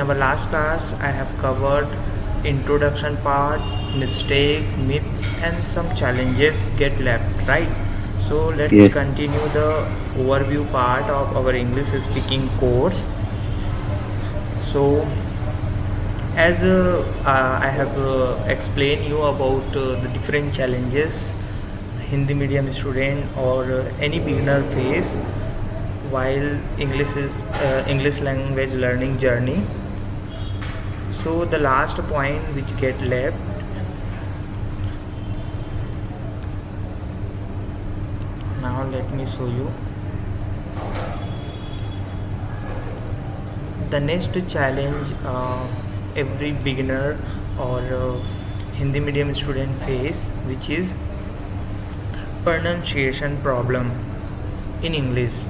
our last class, I have covered introduction part, mistake, myths, and some challenges get left, right? So let's Yes, continue the overview part of our English speaking course. So as I have explained you about the different challenges Hindi medium student or any beginner face while English language learning journey. So the last point which get left, now let me show you. The next challenge every beginner or Hindi medium student face, which is pronunciation problem in English.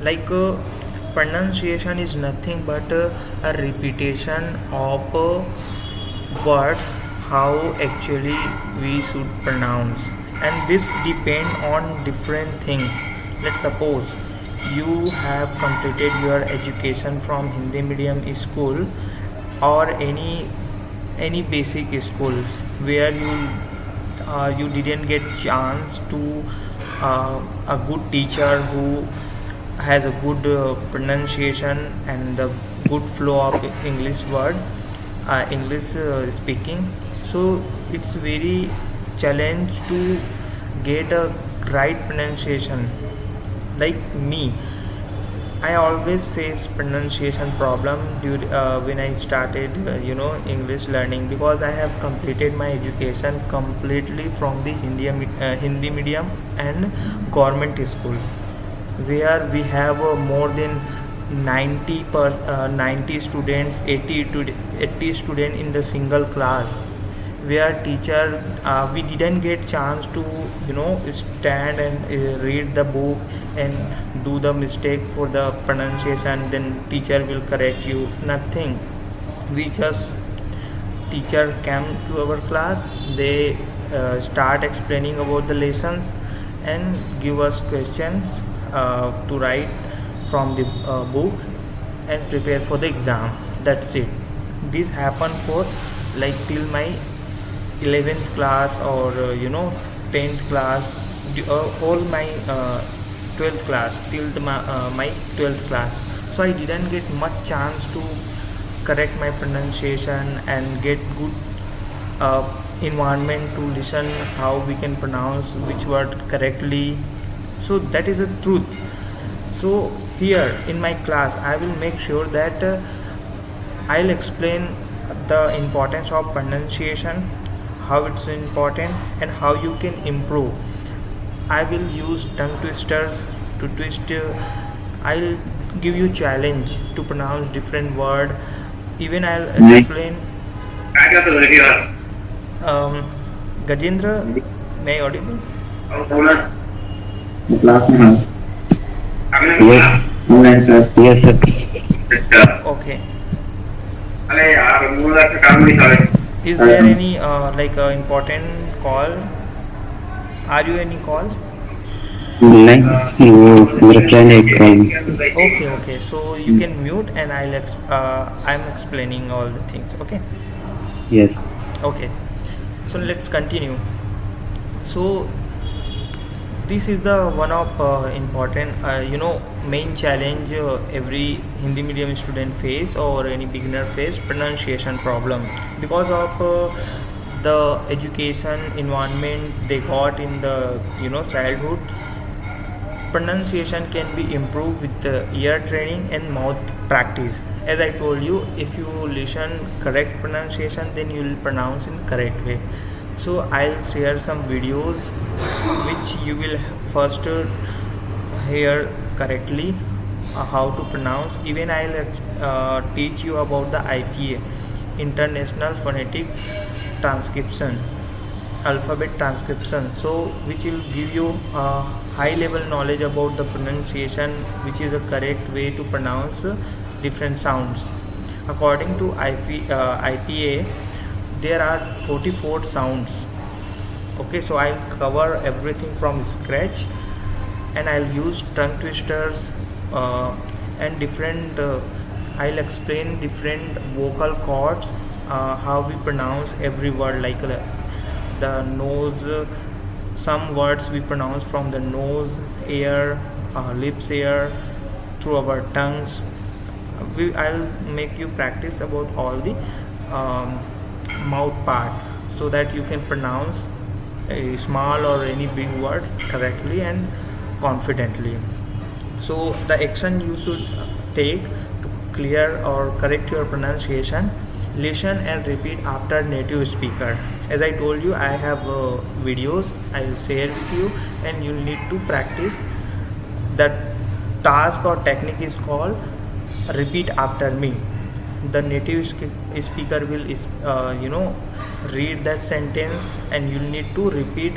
Like pronunciation is nothing but a repetition of words how actually we should pronounce, and this depend on different things. Let's suppose you have completed your education from Hindi medium school or any basic schools where you didn't get chance to a good teacher who has a good pronunciation and the good flow of English word, English speaking. So it's very challenge to get a right pronunciation. Like me, I always face pronunciation problem when I started English learning, because I have completed my education completely from the Hindi medium and government school, where we have more than 90 students, 80 student in the single class, where teacher we didn't get chance to stand and read the book and do the mistake for the pronunciation, then teacher will correct you, nothing. We just, teacher came to our class, they start explaining about the lessons and give us questions to write from the book and prepare for the exam. That's it. This happened for like till my 11th class or 10th class, all my 12th class till my 12th class. So I didn't get much chance to correct my pronunciation and get good environment to listen how we can pronounce which word correctly. So that is the truth. So here in my class I will make sure that I'll explain the importance of pronunciation, how it's important and how you can improve. I will use tongue twisters to twist. I'll give you challenge to pronounce different word. Even I'll नहीं explain. Um, Gajendra, may I audible? Class में हाँ yes online class yes sir Okay. Is there any important call? Are you any call? नहीं वो मेरा friend है call Okay. So you can mute and I'm explaining all the things. Okay. Yes Okay. So let's continue. So this is the one of important main challenge every Hindi medium student face or any beginner face, pronunciation problem, because of the education environment they got in the childhood. Pronunciation can be improved with the ear training and mouth practice. As I told you, if you listen correct pronunciation, then you will pronounce in correct way. So I'll share some videos which you will first hear correctly how to pronounce. Even I'll teach you about the IPA, International Phonetic Transcription, alphabet transcription, so which will give you a high level knowledge about the pronunciation, which is a correct way to pronounce different sounds. According to IPA, there are 44 sounds. Okay, so I'll cover everything from scratch and I'll use tongue twisters and different I'll explain different vocal cords, how we pronounce every word, like the nose. Some words we pronounce from the nose, air, lips, air, through our tongues. I'll make you practice about all the um, mouth part, so that you can pronounce a small or any big word correctly and confidently. So the action you should take to clear or correct your pronunciation: listen and repeat after native speaker. As I told you, I have videos I'll share with you, and you need to practice. That task or technique is called repeat after me. The native speaker will read that sentence, and you'll need to repeat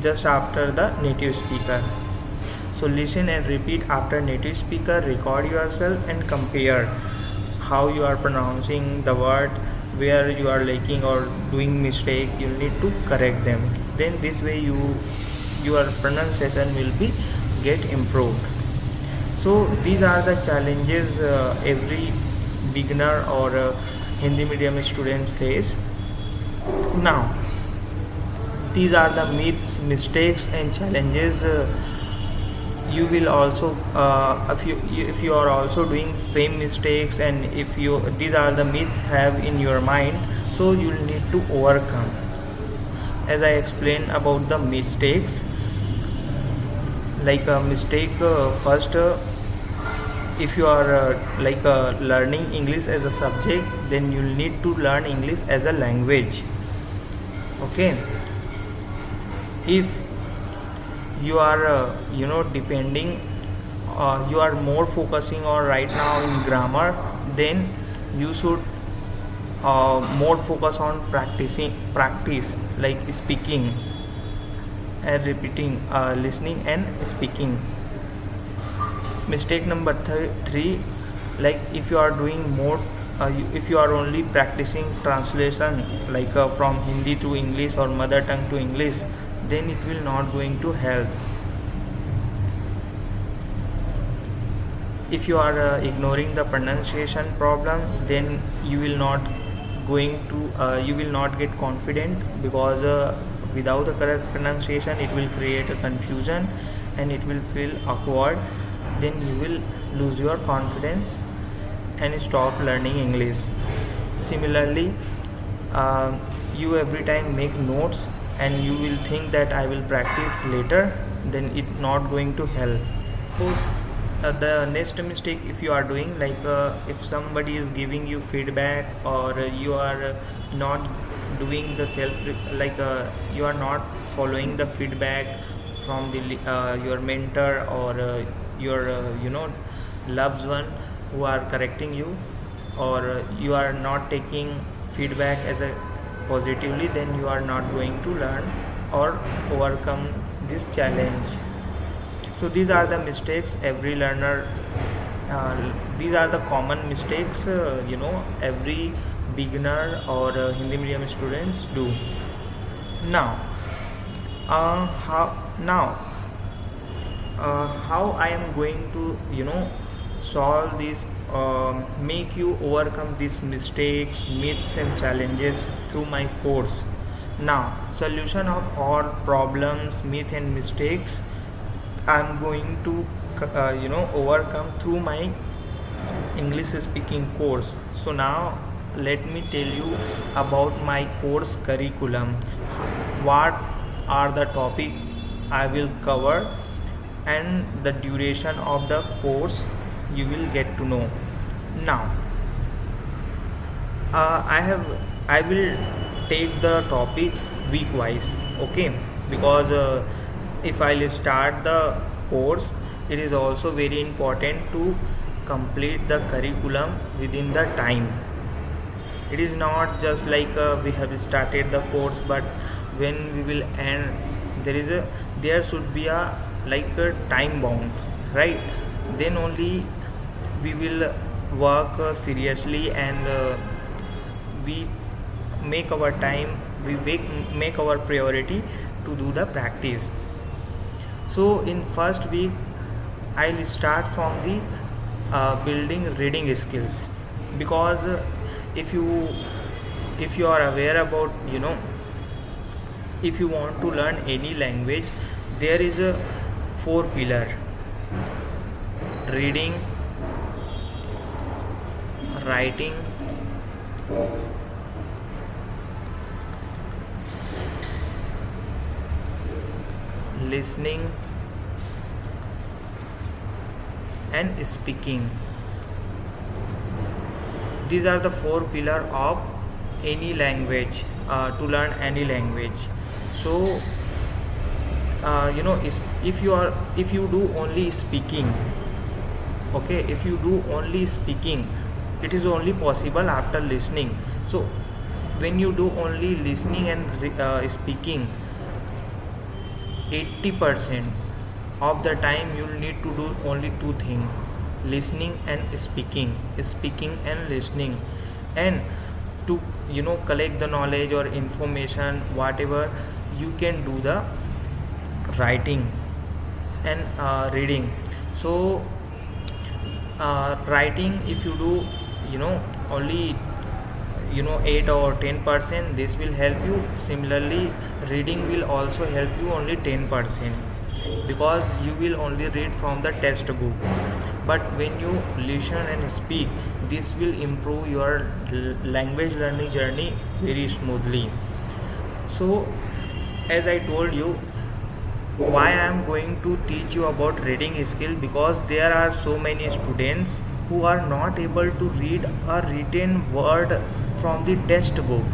just after the native speaker. So listen and repeat after native speaker, record yourself and compare how you are pronouncing the word, where you are lacking or doing mistake. You need to correct them. Then this way your pronunciation will be get improved. So these are the challenges every beginner or Hindi medium student face. Now these are the myths, mistakes and challenges. You will also if you are also doing same mistakes, and if you these are the myths have in your mind, so you will need to overcome. As I explained about the mistakes, like a mistake, first, if you are learning English as a subject, then you need to learn English as a language. Okay, if you are depending, you are more focusing on right now in grammar, then you should more focus on practice, like speaking and repeating, listening and speaking. Mistake number 3, like if you are doing more, if you are only practicing translation, like from Hindi to English or mother tongue to English, then it will not going to help. If you are ignoring the pronunciation problem, then you will not get confident, because without the correct pronunciation it will create a confusion and it will feel awkward. Then you will lose your confidence and stop learning English. Similarly, you every time make notes and you will think that I will practice later, then it not going to help. Suppose the next mistake if you are doing, like if somebody is giving you feedback, or you are not doing the you are not following the feedback from the your mentor or your loved one who are correcting you, or you are not taking feedback as a positively, then you are not going to learn or overcome this challenge. So these are the mistakes every learner, these are the common mistakes every beginner or Hindi medium students do. Now how I am going to solve this, make you overcome these mistakes, myths and challenges through my course. Now, solution of all problems, myth and mistakes, I am going to overcome through my English speaking course. So now let me tell you about my course curriculum, what are the topic I will cover, and the duration of the course you will get to know. Now I will take the topics week wise, okay, because if I'll start the course, it is also very important to complete the curriculum within the time. It is not just like we have started the course, but when we will end, there should be a time bound, right? Then only we will work seriously, and we make our time, we make our priority to do the practice. So in first week I'll start from the building reading skills. Because if you are aware about, if you want to learn any language, there is a four pillar: reading, writing, listening, and speaking. These are the four pillars of any language, to learn any language. So if you do only speaking, okay, if you do only speaking, it is only possible after listening. So when you do only listening and speaking, 80% of the time you will need to do only two things: listening and speaking and listening. And to collect the knowledge or information, whatever, you can do the writing and reading. So writing, if you do only 8 or 10%, this will help you. Similarly, reading will also help you only 10%, because you will only read from the textbook. But when you listen and speak, this will improve your language learning journey very smoothly. So as I told you, why I am going to teach you about reading skill, because there are so many students who are not able to read a written word from the textbook.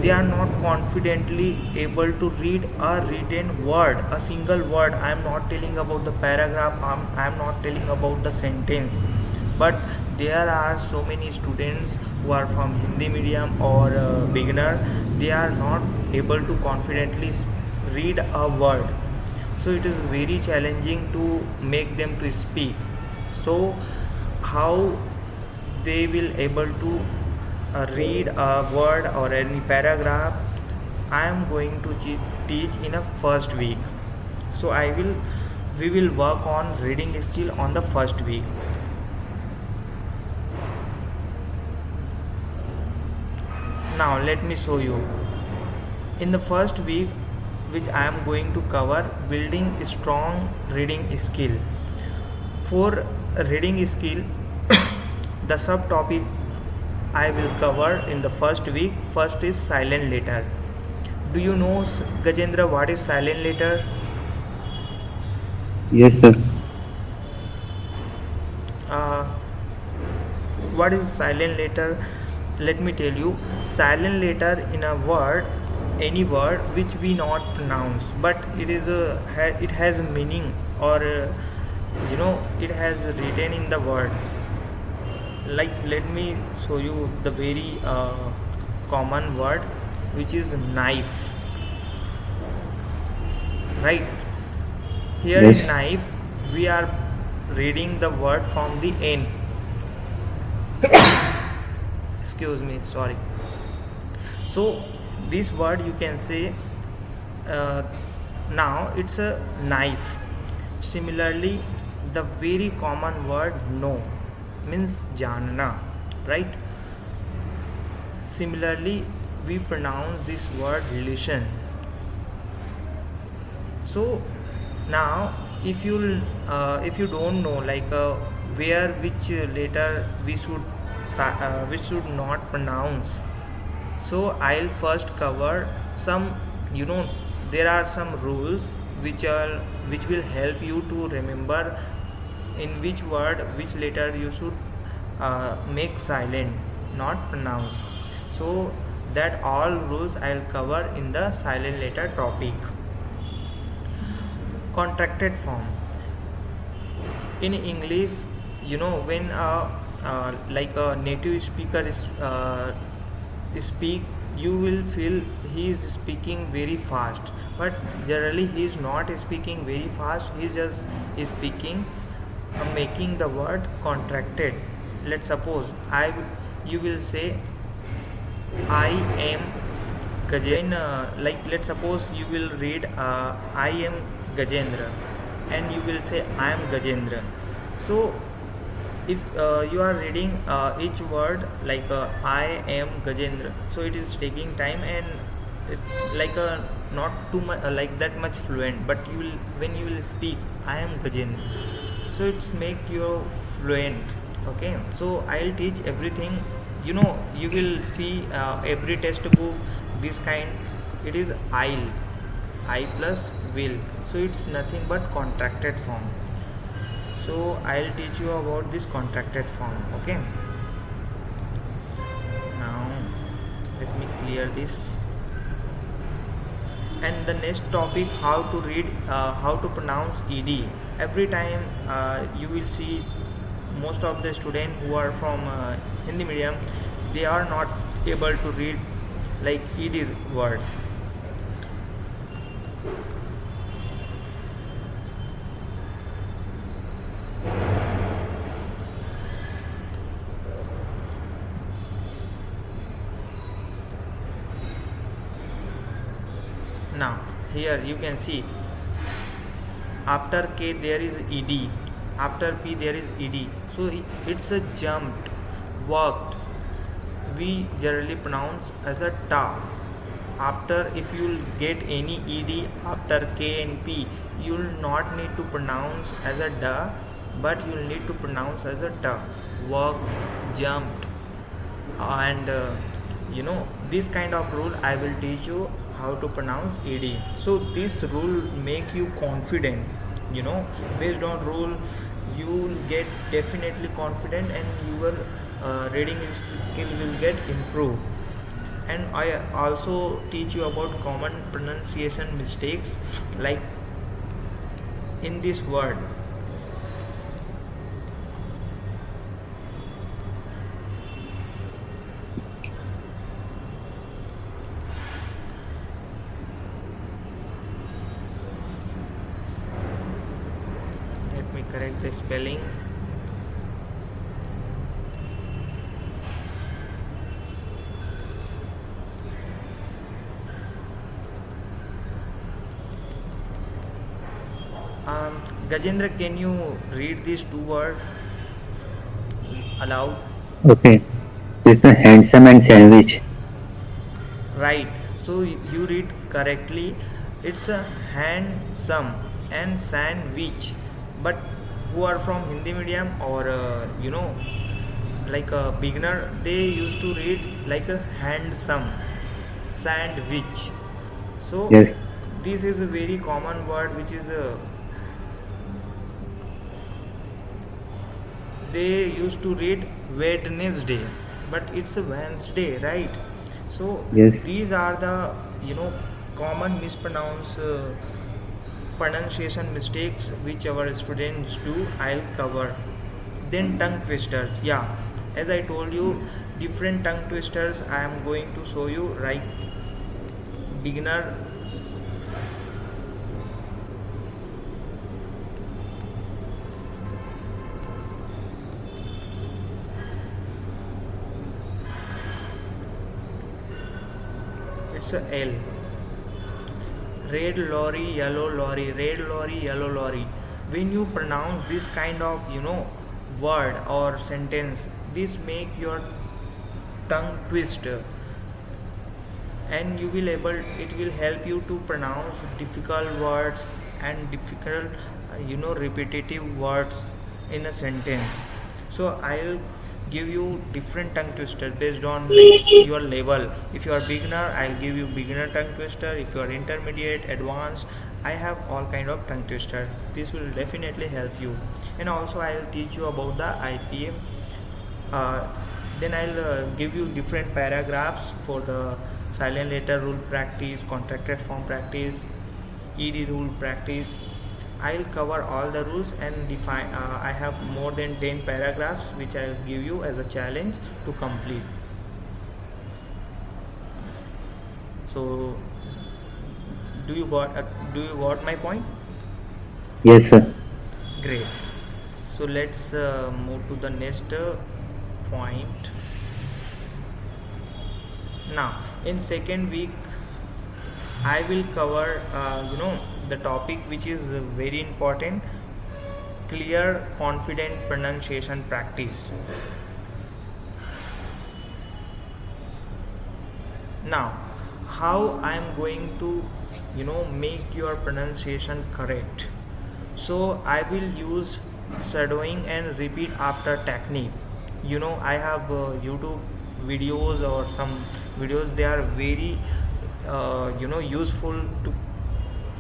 They are not confidently able to read a written word, a single word. I am not telling about the paragraph, I am not telling about the sentence. But there are so many students who are from Hindi medium or beginner. They are not able to confidently read a word. So it is very challenging to make them to speak. So how they will able to read a word or any paragraph, I am going to teach in a first week. So we will work on reading skill on the first week. Now let me show you. In the first week, which I am going to cover, building a strong reading skill. For reading skill, the subtopic I will cover in the first week. First is silent letter. Do you know, Gajendra, what is silent letter? Yes, sir. Uh, what is silent letter? Let me tell you. Silent letter in a word, any word which we not pronounce, but it has a meaning, or it has written in the word. Like, let me show you the very common word, which is knife. Right here, Yes. in knife, we are reading the word from the end. Excuse me, sorry. So this word you can say, now it's a knife. Similarly, the very common word no means janna, right? Similarly, we pronounce this word listen. So now, if you don't know, like, where which letter we should not pronounce, so I'll first cover some, there are some rules which will help you to remember in which word which letter you should make silent, not pronounce. So that all rules I'll cover in the silent letter topic. Contracted form in English, when like a native speaker is speak, you will feel he is speaking very fast, but generally he is not speaking very fast. He is just speaking, making the word contracted. Let's suppose you will say I am Gajendra. Like, let's suppose you will read I am Gajendra, and you will say I am Gajendra. So if you are reading each word like I am Gajendra, so it is taking time, and it's like a not too much like that much fluent, but you will, when you will speak I am Gajendra, so it's make you fluent. Okay, so I'll teach everything. You will see every textbook this kind, it is I plus will, so it's nothing but contracted form. So I'll teach you about this contracted form. Okay, now let me clear this. And the next topic, how to read, how to pronounce ed. Every time you will see most of the students who are from Hindi medium, they are not able to read like ed word. Now here you can see, after K there is ed, after P there is ed, so it's a jumped, worked. We generally pronounce as a ta. After, if you get any ed after K and P, you will not need to pronounce as a da, but you will need to pronounce as a ta. Worked, jumped, and this kind of rule I will teach you how to pronounce ed. So this rule make you confident. Based on rule you will get definitely confident, and your reading skill will get improved. And I also teach you about common pronunciation mistakes, like in this word. Let me correct the spelling. Gajendra, can you read these two words aloud? Okay. It's a handsome and sandwich. Right. So you read correctly. It's a handsome and sandwich. But who are from Hindi medium, or like a beginner, they used to read like a handsome sandwich. So Yes. this is a very common word which is they used to read Wednesday, but it's a Wednesday, right? So Yes. these are the common mispronounced pronunciation mistakes which our students do. I'll cover. Then tongue twisters. Yeah, as I told you, different tongue twisters I am going to show you. Right, beginner. It's a L. Red lorry, yellow lorry, red lorry, yellow lorry. When you pronounce this kind of word or sentence, this make your tongue twist, and you will able, it will help you to pronounce difficult words and difficult repetitive words in a sentence. So I'll give you different tongue twister based on like your level. If you are beginner, I'll give you beginner tongue twister. If you are intermediate, advanced, I have all kind of tongue twister. This will definitely help you. And also I'll teach you about the IPA. Then I'll give you different paragraphs for the silent letter rule practice, contracted form practice, ed rule practice. I'll cover all the rules and define. I have more than 10 paragraphs which I'll give you as a challenge to complete. So, do you got my point? Yes, sir. Great. So let's move to the next point. Now, in second week, I will cover the topic which is very important, clear, confident pronunciation practice. Now, how I am going to make your pronunciation correct? So I will use shadowing and repeat after technique. I have YouTube videos or some videos, they are very useful to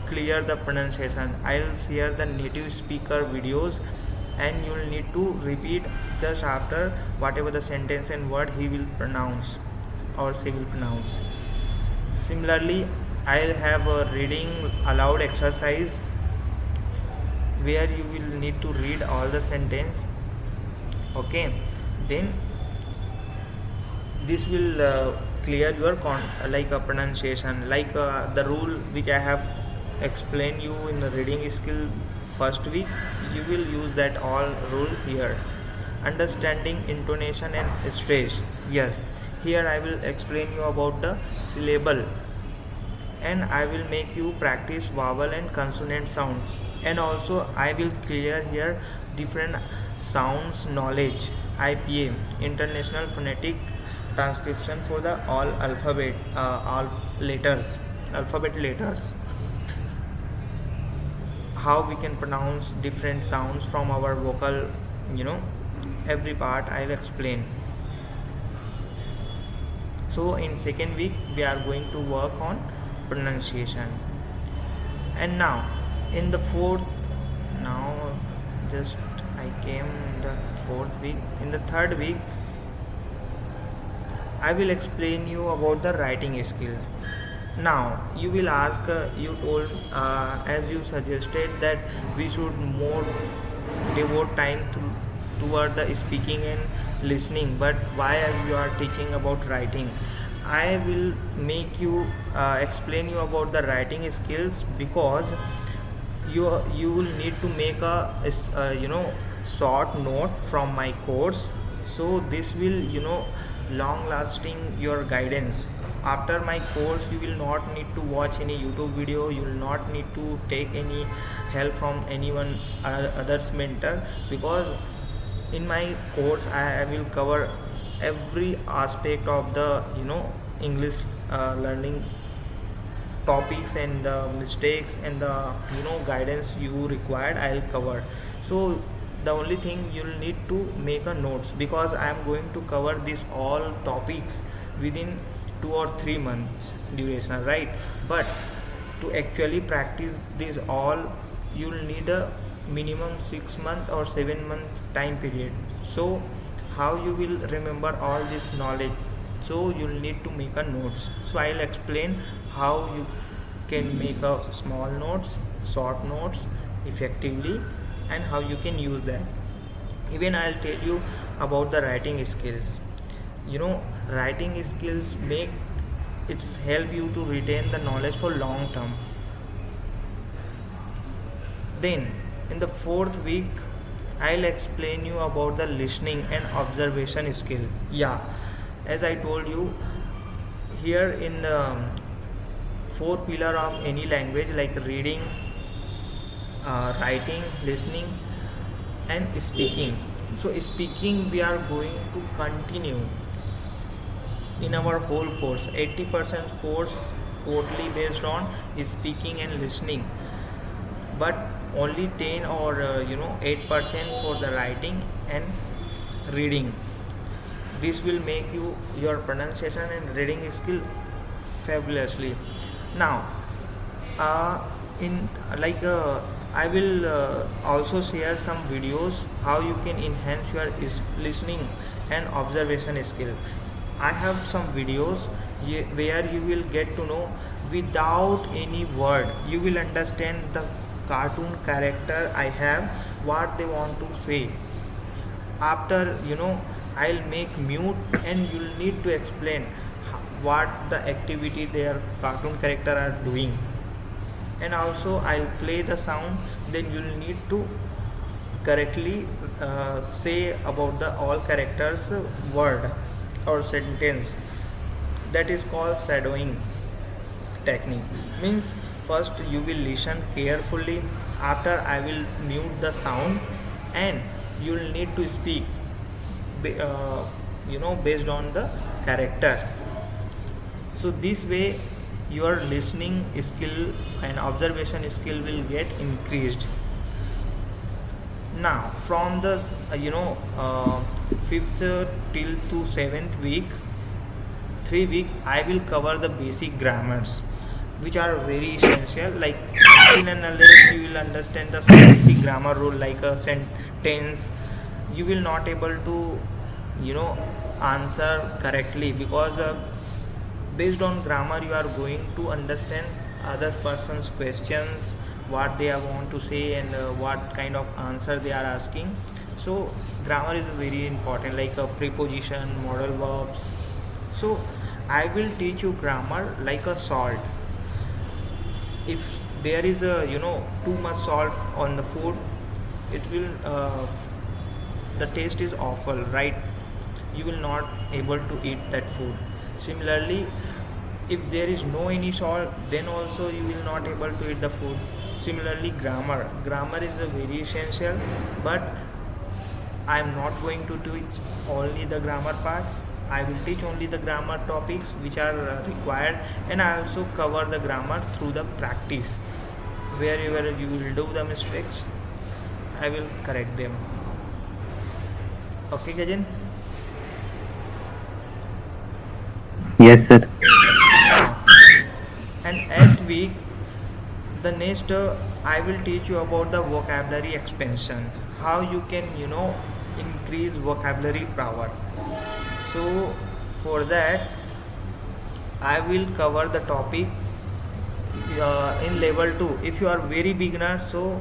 clear the pronunciation. I'll share the native speaker videos, and you'll need to repeat just after whatever the sentence and word he will pronounce or she will pronounce. Similarly, I'll have a reading aloud exercise where you will need to read all the sentence. Okay, then this will clear your pronunciation, the rule which I have explained you in the reading skill first week. You will use that all rule here. Understanding intonation and stress. Yes, here I will explain you about the syllable, and I will make you practice vowel and consonant sounds, and also I will clear here different sounds knowledge, IPA, International Phonetic Transcription for the all alphabet alphabet letters, how we can pronounce different sounds from our vocal, every part I'll explain. So in second week we are going to work on pronunciation. And now in the fourth, now just I came in the fourth week. In the third week I will explain you about the writing skill. Now you will ask, you told, as you suggested that we should more devote time toward the speaking and listening, but why you are teaching about writing? I will make you explain you about the writing skills, because you will need to make a short note from my course. So this will long lasting your guidance. After my course you will not need to watch any YouTube video, you will not need to take any help from anyone others mentor, because in my course I will cover every aspect of the English learning topics, and the mistakes and the guidance you required I'll cover. So the only thing you'll need to make a notes, because I am going to cover these all topics within 2 or 3 months duration, right? But to actually practice this all, you'll need a minimum 6 month or 7 month time period. So how you will remember all this knowledge? So you'll need to make a notes. So I'll explain how you can make a small notes, short notes effectively, and how you can use that. Even I'll tell you about the writing skills. Writing skills make it help you to retain the knowledge for long term. Then in the fourth week I'll explain you about the listening and observation skill. Yeah, as I told you, here in the 4 pillar of any language, like reading, writing, listening and speaking. So speaking we are going to continue in our whole course. 80% course totally based on speaking and listening, but only 10 or 8% for the writing and reading. This will make your pronunciation and reading skill fabulously. Now I will also share some videos how you can enhance your listening and observation skill. I have some videos where you will get to know without any word, you will understand the cartoon character I have, what they want to say. After I'll make mute, and you'll need to explain what the activity their cartoon character are doing, and also I'll play the sound. Then you'll need to correctly say about the all characters word or sentence. That is called shadowing technique. Means first you will listen carefully, after I will mute the sound, and you'll need to speak based on the character. So this way your listening skill and observation skill will get increased. Now from the fifth till to seventh week, 3 week, I will cover the basic grammars which are very essential. Like until and unless you will understand the basic grammar rule like a sentence, you will not able to answer correctly, because based on grammar you are going to understand other person's questions, what they are want to say, and what kind of answer they are asking. So grammar is very important, like a preposition, modal verbs. So I will teach you grammar like a salt. If there is a too much salt on the food, it will the taste is awful, right? You will not able to eat that food. Similarly, if there is no any salt, then also you will not able to eat the food. Similarly, grammar is a very essential, but I am not going to teach only the grammar parts. I will teach only the grammar topics which are required, and I also cover the grammar through the practice. Wherever you will do the mistakes, I will correct them. Okay, Gajan? Yes, sir. Now, and at week, the next I will teach you about the vocabulary expansion, how you can increase vocabulary power. So for that I will cover the topic in level 2. If you are very beginner, so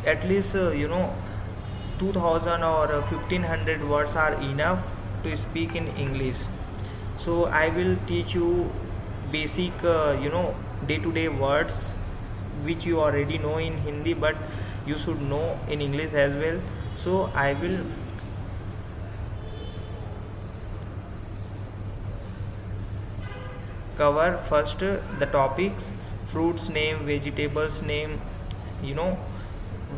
at least 2000 or 1500 words are enough to speak in English. So I will teach you basic day to day words which you already know in Hindi, but you should know in English as well. So I will cover first the topics: fruits name, vegetables name, you know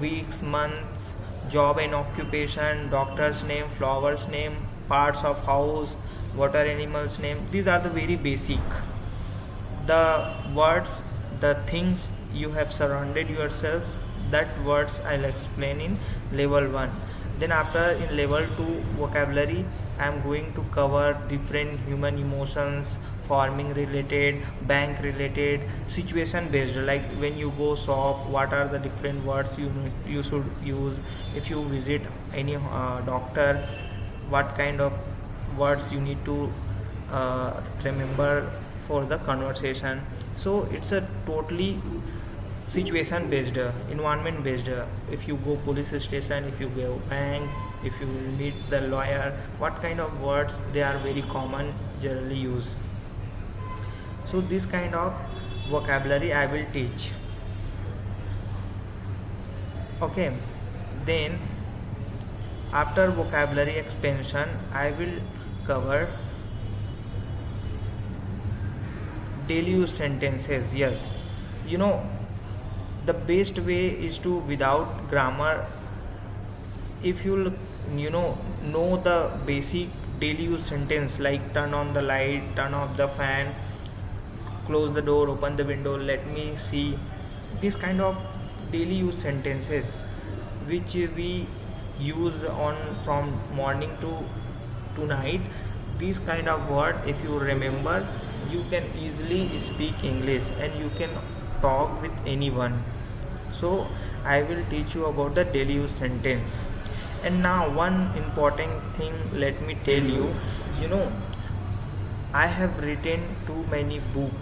weeks, months, job and occupation, doctor's name, flowers name, parts of house, water animals name. These are the very basic, the words, the things you have surrounded yourself, that words I'll explain in level 1. Then after, in level 2 vocabulary, I am going to cover different human emotions, farming related, bank related, situation based, like when you go shop, what are the different words you should use. If you visit any doctor, what kind of words you need to remember for the conversation. So it's a totally situation based, environment based. If you go police station, if you go bank, if you meet the lawyer, what kind of words they are very common, generally used. So this kind of vocabulary I will teach. Okay, then after vocabulary expansion, I will cover daily use sentences. Yes, you know the best way is to, without grammar, if you know the basic daily use sentence, like turn on the light, turn off the fan, close the door, open the window, let me see. This kind of daily use sentences which we use on from morning to night, these kind of word, if you remember, you can easily speak English and you can talk with anyone. So I will teach you about the daily use sentence. And now one important thing, let me tell you, I have written too many book.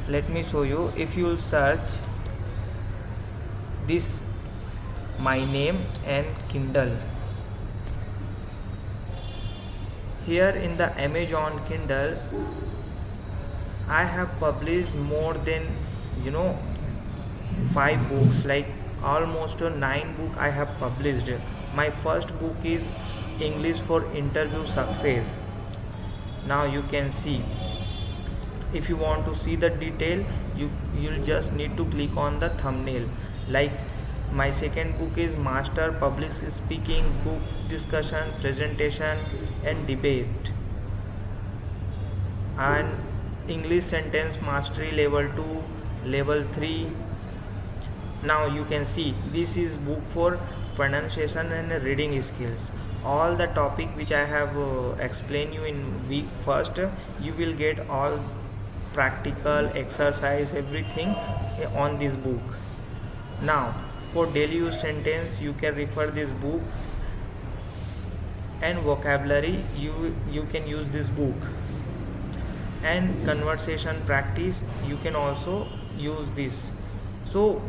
Let me show you. If you will search this my name and Kindle, here in the Amazon Kindle, I have published more than 5 books, like almost 9 book I have published. My first book is English for Interview Success. Now you can see. If you want to see the detail, you'll just need to click on the thumbnail. Like My second book is Master Public Speaking Book Discussion, Presentation and Debate, and English Sentence Mastery Level 2, Level 3. Now you can see this is book for pronunciation and reading skills. All the topic which I have explained you in week first, you will get all practical exercise everything on this book. Now for daily use sentence you can refer this book, and vocabulary you can use this book, and conversation practice you can also use this. So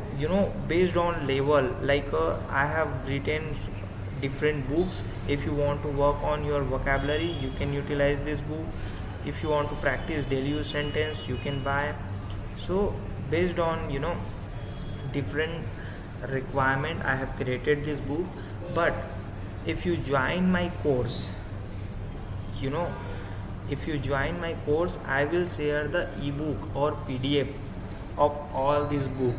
based on level, like I have written different books. If you want to work on your vocabulary, you can utilize this book. If you want to practice daily use sentence, you can buy. So based on different requirement, I have created this book. But if you join my course, you know if you join my course, I will share the ebook or PDF of all this book.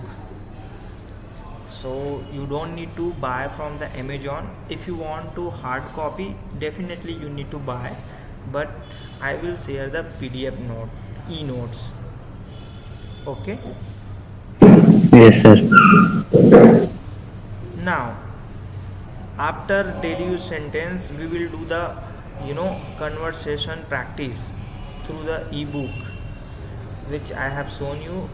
So you don't need to buy from the Amazon. If you want to hard copy, definitely you need to buy, but I will share the PDF note, e-notes. Okay. Yes, sir. Now after daily use sentence, we will do the conversation practice through the ebook which I have shown you.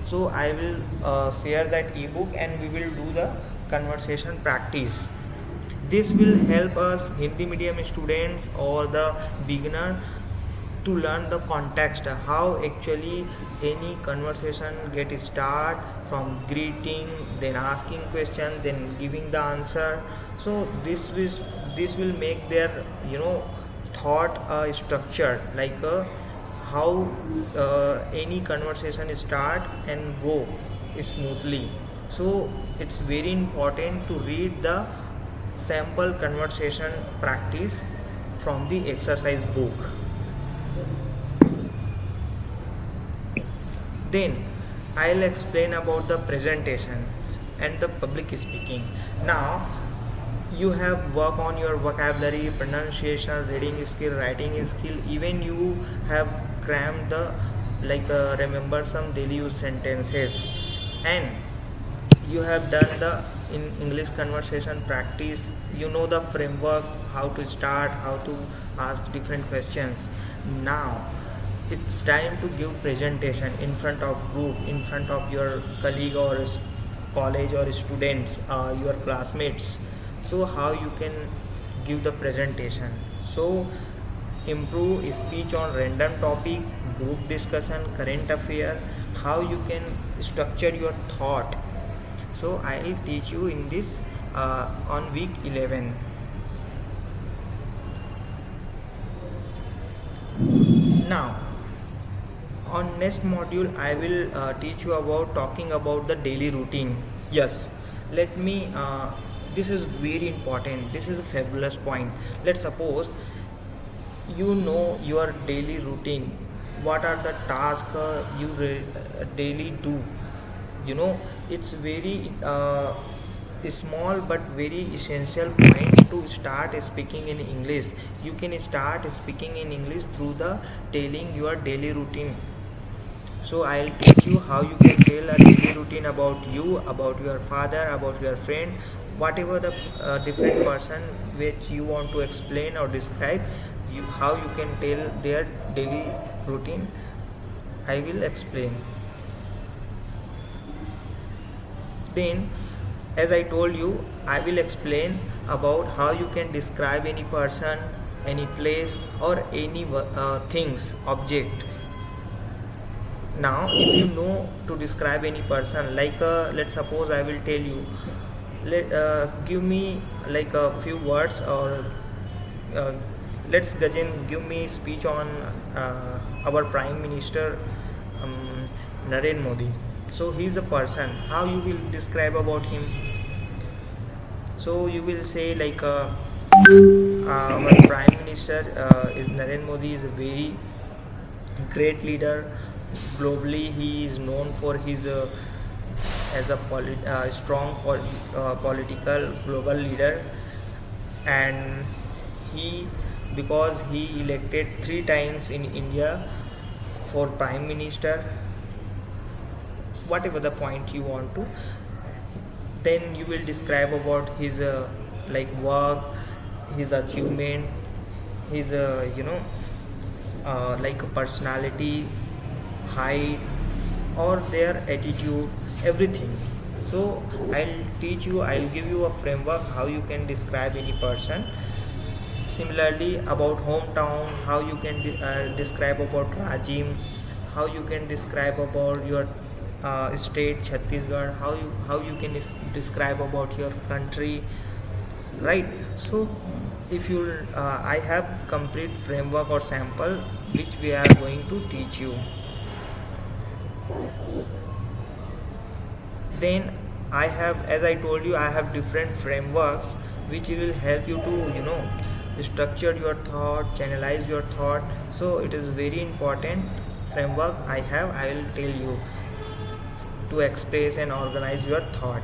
So I will share that ebook and we will do the conversation practice. This will help us Hindi medium students or the beginner to learn the context, how actually any conversation get start, from greeting, then asking question, then giving the answer. So this will make their thought structured, like how any conversation start and go smoothly. So it's very important to read the sample conversation practice from the exercise book. Then I'll explain about the presentation and the public speaking. Now you have work on your vocabulary, pronunciation, reading skill, writing skill. Even you have crammed the remember some daily use sentences, and you have done the in English conversation practice. You know the framework, how to start, how to ask different questions. Now it's time to give presentation in front of group, in front of your colleague or college or students, your classmates. So how you can give the presentation? So improve speech on random topic, group discussion, current affair, how you can structure your thought. So I will teach you in this on week 11. Now on next module I will teach you about talking about the daily routine. Yes, let me this is very important, this is a fabulous point. Let's suppose you know your daily routine, what are the tasks you daily do. It's very small but very essential point to start speaking in English. You can start speaking in English through the telling your daily routine. So I'll teach you how you can tell a daily routine about you, about your father, about your friend, whatever the different person which you want to explain or describe. How you can tell their daily routine, I will explain. Then as I told you, I will explain about how you can describe any person, any place or any things, object. Now if you know to describe any person, like let's suppose I will tell you, give me like a few words, or let's Gajen give me speech on our Prime Minister Narendra Modi. So he is a person, how you will describe about him? So you will say like our Prime Minister is Narendra Modi, is a very great leader. Globally he is known for his as a strong political global leader, and he because he elected 3 times in India for prime minister, whatever the point you want to. Then you will describe about his work, his achievement, his like personality, height, or their attitude, everything. So I'll give you a framework how you can describe any person. Similarly, about hometown, how you can describe about Rajim, how you can describe about your state Chhattisgarh, how you can describe about your country, right? So if you I have complete framework or sample which we are going to teach you. Then I have, as I told you, I have different frameworks which will help you to structure your thought, channelize your thought. So it is very important framework I have, I will tell you, to express and organize your thought.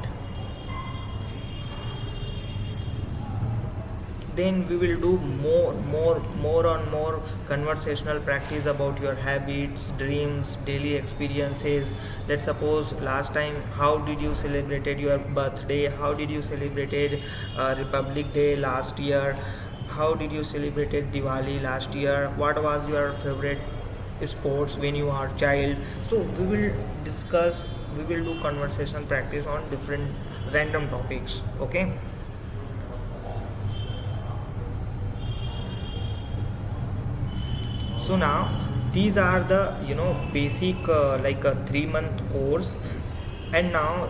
Then we will do more conversational practice about your habits, dreams, daily experiences. Let's suppose last time, how did you celebrated your birthday, how did you celebrated Republic Day last year, how did you celebrated Diwali last year, what was your favorite sports when you are child. So we will do conversation practice on different random topics. Okay. So now these are the basic like a 3-month course, and now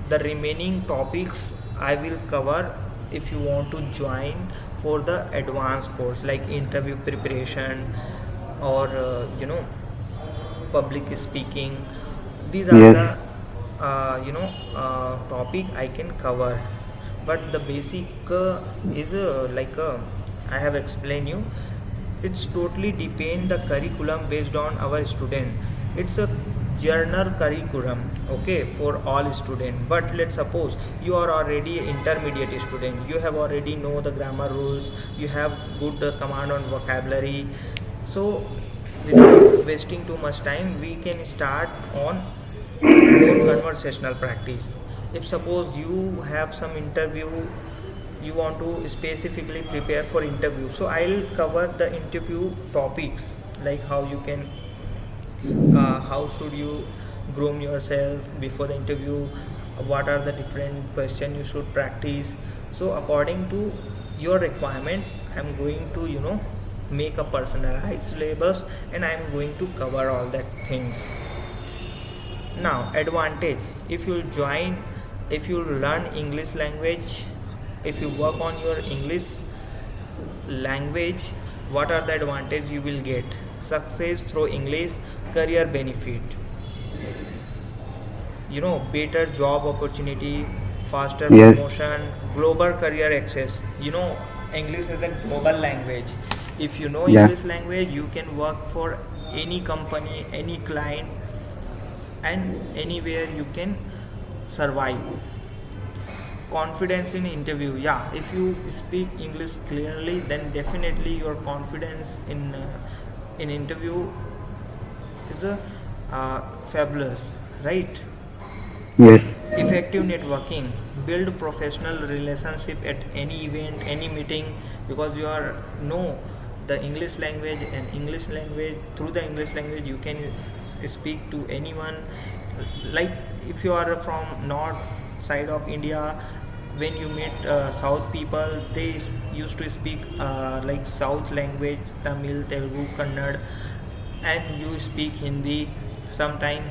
the remaining topics I will cover if you want to join for the advanced course, like interview preparation or public speaking. These are Yes. the topic I can cover, but the basic is I have explained you. It's totally depend the curriculum based on our student. It's a journal curriculum, okay, for all student. But let's suppose you are already an intermediate student, you have already know the grammar rules, you have good command on vocabulary. So without wasting too much time, we can start on more conversational practice. If suppose you have some interview, you want to specifically prepare for interview, so I'll cover the interview topics, like how you can how should you groom yourself before the interview, what are the different questions you should practice. So according to your requirement, I'm going to make a personalized syllabus, and I'm going to cover all that things. Now advantage, if you join, if you learn English language, if you work on your English language, what are the advantage you will get? Success through English, career benefit, better job opportunity, faster Yes. promotion, global career access. English is a global language. If you know Yeah. English language, you can work for any company, any client, and anywhere you can survive. Confidence in interview, yeah, if you speak English clearly, then definitely your confidence in interview is fabulous, right? Yes. Effective networking, build professional relationship at any event, any meeting, because you are know the English language, and English language, through the English language you can speak to anyone. Like if you are from north side of India, when you meet south people, they used to speak like south language, Tamil, Telugu, Kannada, and you speak Hindi sometime.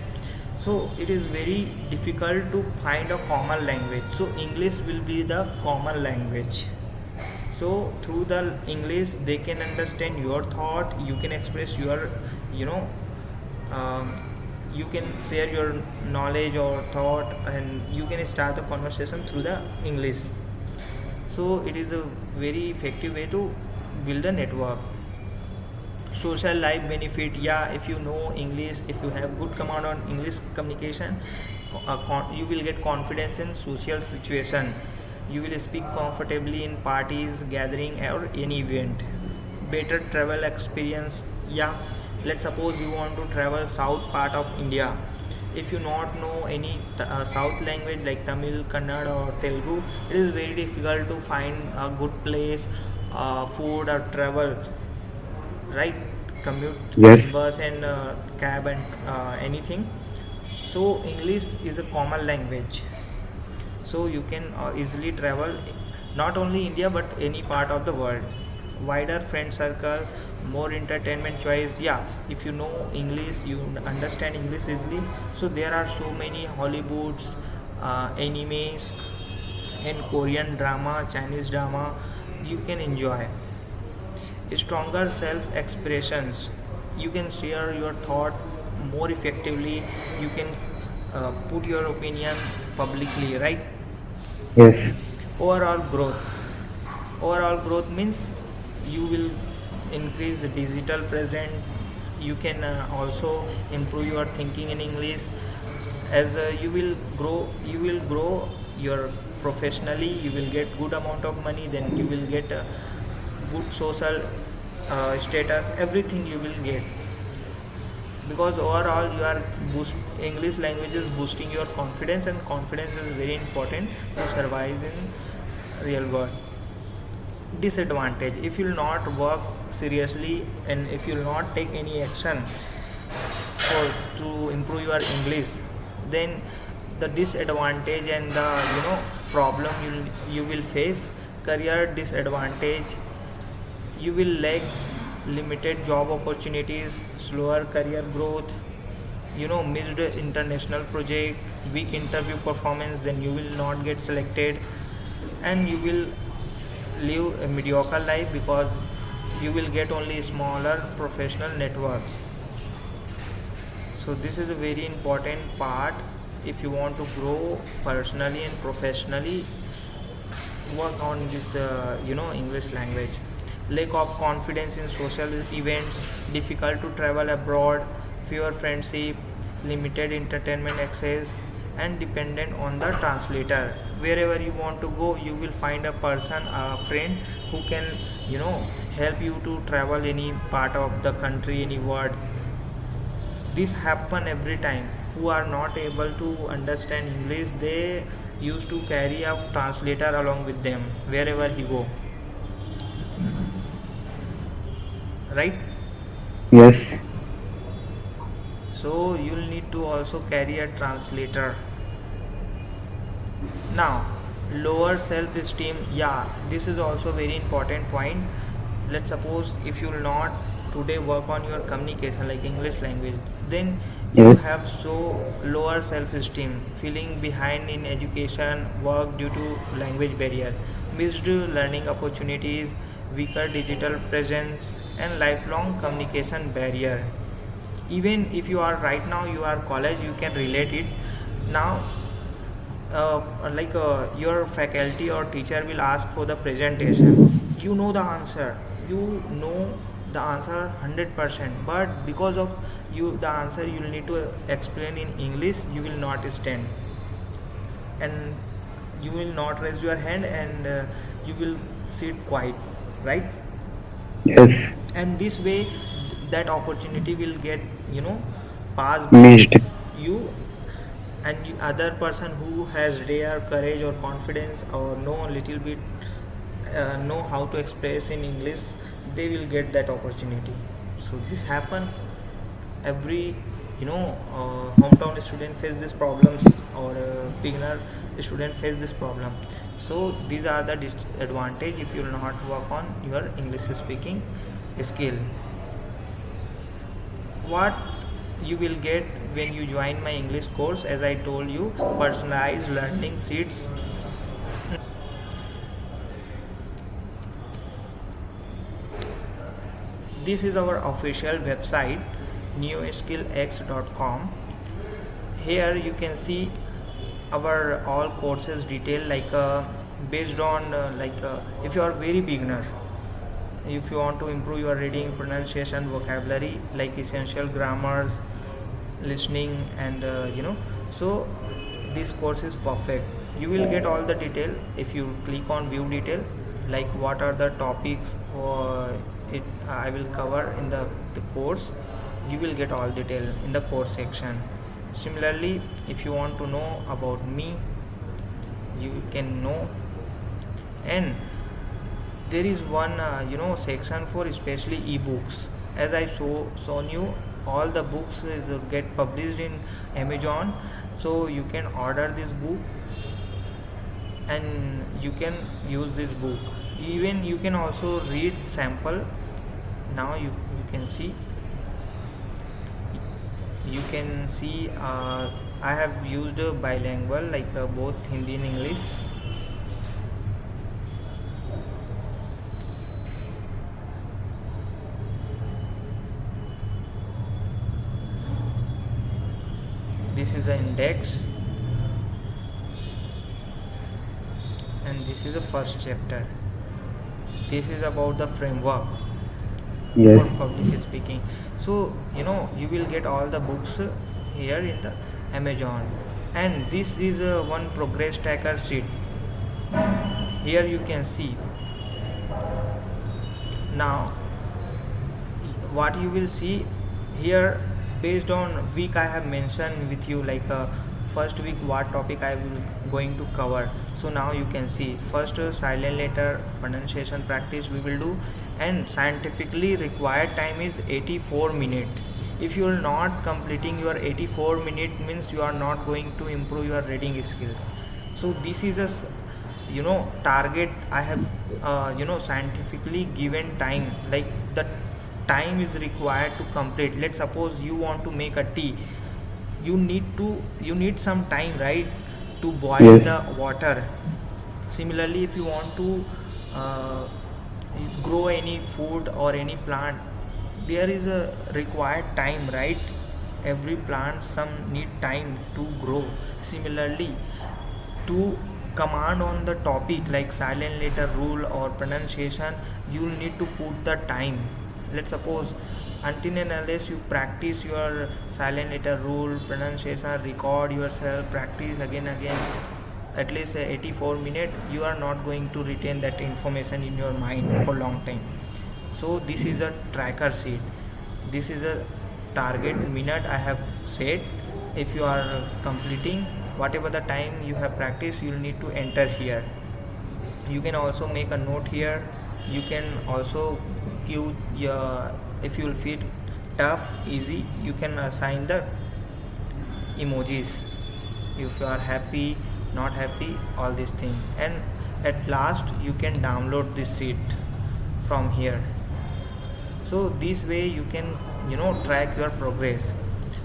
So it is very difficult to find a common language, so English will be the common language. So through the English they can understand your thought, you can express your you know um, you can share your knowledge or thought, and you can start the conversation through the English. So it is a very effective way to build a network. Social life benefit, yeah, if you know English, if you have good command on English communication, you will get confidence in social situation. You will speak comfortably in parties, gathering, or any event. Better travel experience. Yeah, let's suppose you want to travel south part of India. If you not know any south language like Tamil, Kannada or Telugu, it is very difficult to find a good place, food or travel, right? Commute Yes. in bus and cab and anything. So English is a common language, so you can easily travel not only India but any part of the world. Wider friend circle, more entertainment choice. Yeah, if you know English, you understand English easily, so there are so many Hollywoods, animes and Korean drama, Chinese drama you can enjoy. Stronger self expressions, you can share your thought more effectively. You can put your opinion publicly, right? Yes. Overall growth, overall growth means you will increase the digital present. You can also improve your thinking in English. As you will grow your professionally, you will get good amount of money, then you will get good social status, everything you will get, because overall you are boost English language is boosting your confidence, and confidence is very important to survive in real world. Disadvantage, if you will not work seriously and if you will not take any action for to improve your English, then the disadvantage and the problem you will face. Career disadvantage, you will lack limited job opportunities, slower career growth, missed international project, weak interview performance, then you will not get selected, and you will live a mediocre life because you will get only smaller professional network. So this is a very important part. If you want to grow personally and professionally, work on this English language. Lack of confidence in social events, difficult to travel abroad, fewer friendship, limited entertainment access, and dependent on the translator. Wherever you want to go, you will find a person, a friend who can help you to travel any part of the country, any world. This happen every time. Who are not able to understand English, they used to carry a translator along with them wherever he go, right? Yes. So you'll need to also carry a translator. Now, lower self-esteem. Yeah, this is also very important point. Let's suppose if you will not today work on your communication like English language, then you Yes. have so lower self-esteem, feeling behind in education, work due to language barrier, missed learning opportunities, weaker digital presence, and lifelong communication barrier. Even if you are right now you are college, you can relate it. Now your faculty or teacher will ask for the presentation, you know the answer, you know the answer 100%, but because of you the answer you will need to explain in English, you will not stand and you will not raise your hand, and you will sit quiet, right? Yes. And this way that opportunity will get passed by Missed. you, and the other person who has rare courage or confidence or know a little bit know how to express in English, they will get that opportunity. So this happen every hometown student face these problems, or beginner student face this problem. So these are the disadvantage if you will not work on your English speaking skill. What you will get when you join my English course, as I told you, personalized learning sheets. This is our official website, newskillx.com. Here you can see our all courses detail, like based on if you are very beginner, if you want to improve your reading, pronunciation, vocabulary, like essential grammars, listening, and so this course is perfect. You will get all the detail if you click on view detail, like what are the topics or I will cover in the course. You will get all detail in the course section. Similarly, if you want to know about me, you can know. And there is one section for especially ebooks. As I shown you, all the books is get published in Amazon, so you can order this book and you can use this book. Even you can also read sample. Now you can see, I have used bilingual, like both Hindi and English. This is the index and this is the first chapter. This is about the framework Yes. for public speaking. So you will get all the books here in the Amazon. And this is one progress tracker sheet. Here you can see. Now what you will see here, based on week I have mentioned with you, like first week what topic I will going to cover. So now you can see, first silent letter pronunciation practice we will do, and scientifically required time is 84 minutes. If you are not completing your 84 minute, means you are not going to improve your reading skills. So this is a target I have scientifically given time, like the time is required to complete. Let's suppose you want to make a tea, you need some time, right, to boil Yes. the water. Similarly, if you want to grow any food or any plant, there is a required time, right? Every plant some need time to grow. Similarly, to command on the topic like silent letter rule or pronunciation, you will need to put the time. Let's suppose, until and unless you practice your silent letter rule pronunciation, record yourself, practice again at least 84 minutes, you are not going to retain that information in your mind for long time. So this is a tracker sheet. This is a target minute I have set. If you are completing whatever the time you have practiced, you will need to enter here. You can also make a note here. You can also give your, if you will feel tough, easy, you can assign the emojis. If you are happy, not happy, all these things. And at last you can download this sheet from here. So this way you can track your progress.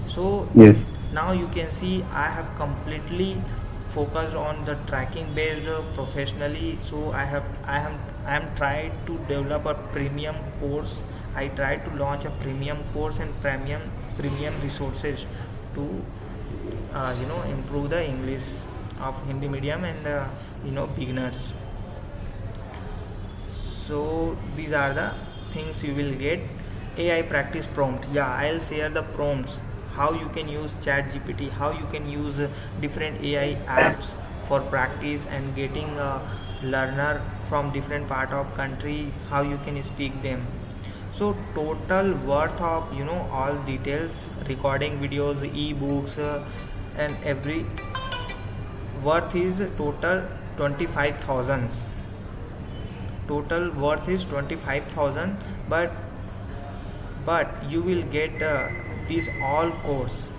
So Yes. now you can see I have completely focused on the tracking based professionally. So I am trying to develop a premium course. I tried to launch a premium course and premium resources to improve the English of Hindi medium and beginners. So these are the things you will get. AI practice prompt, yeah, I'll share the prompts, how you can use chat gpt, how you can use different AI apps for practice and getting a learner from different part of country, how you can speak them. So total worth of all details, recording videos, ebooks, and every worth is total 25,000. Total worth is 25,000, but you will get this all course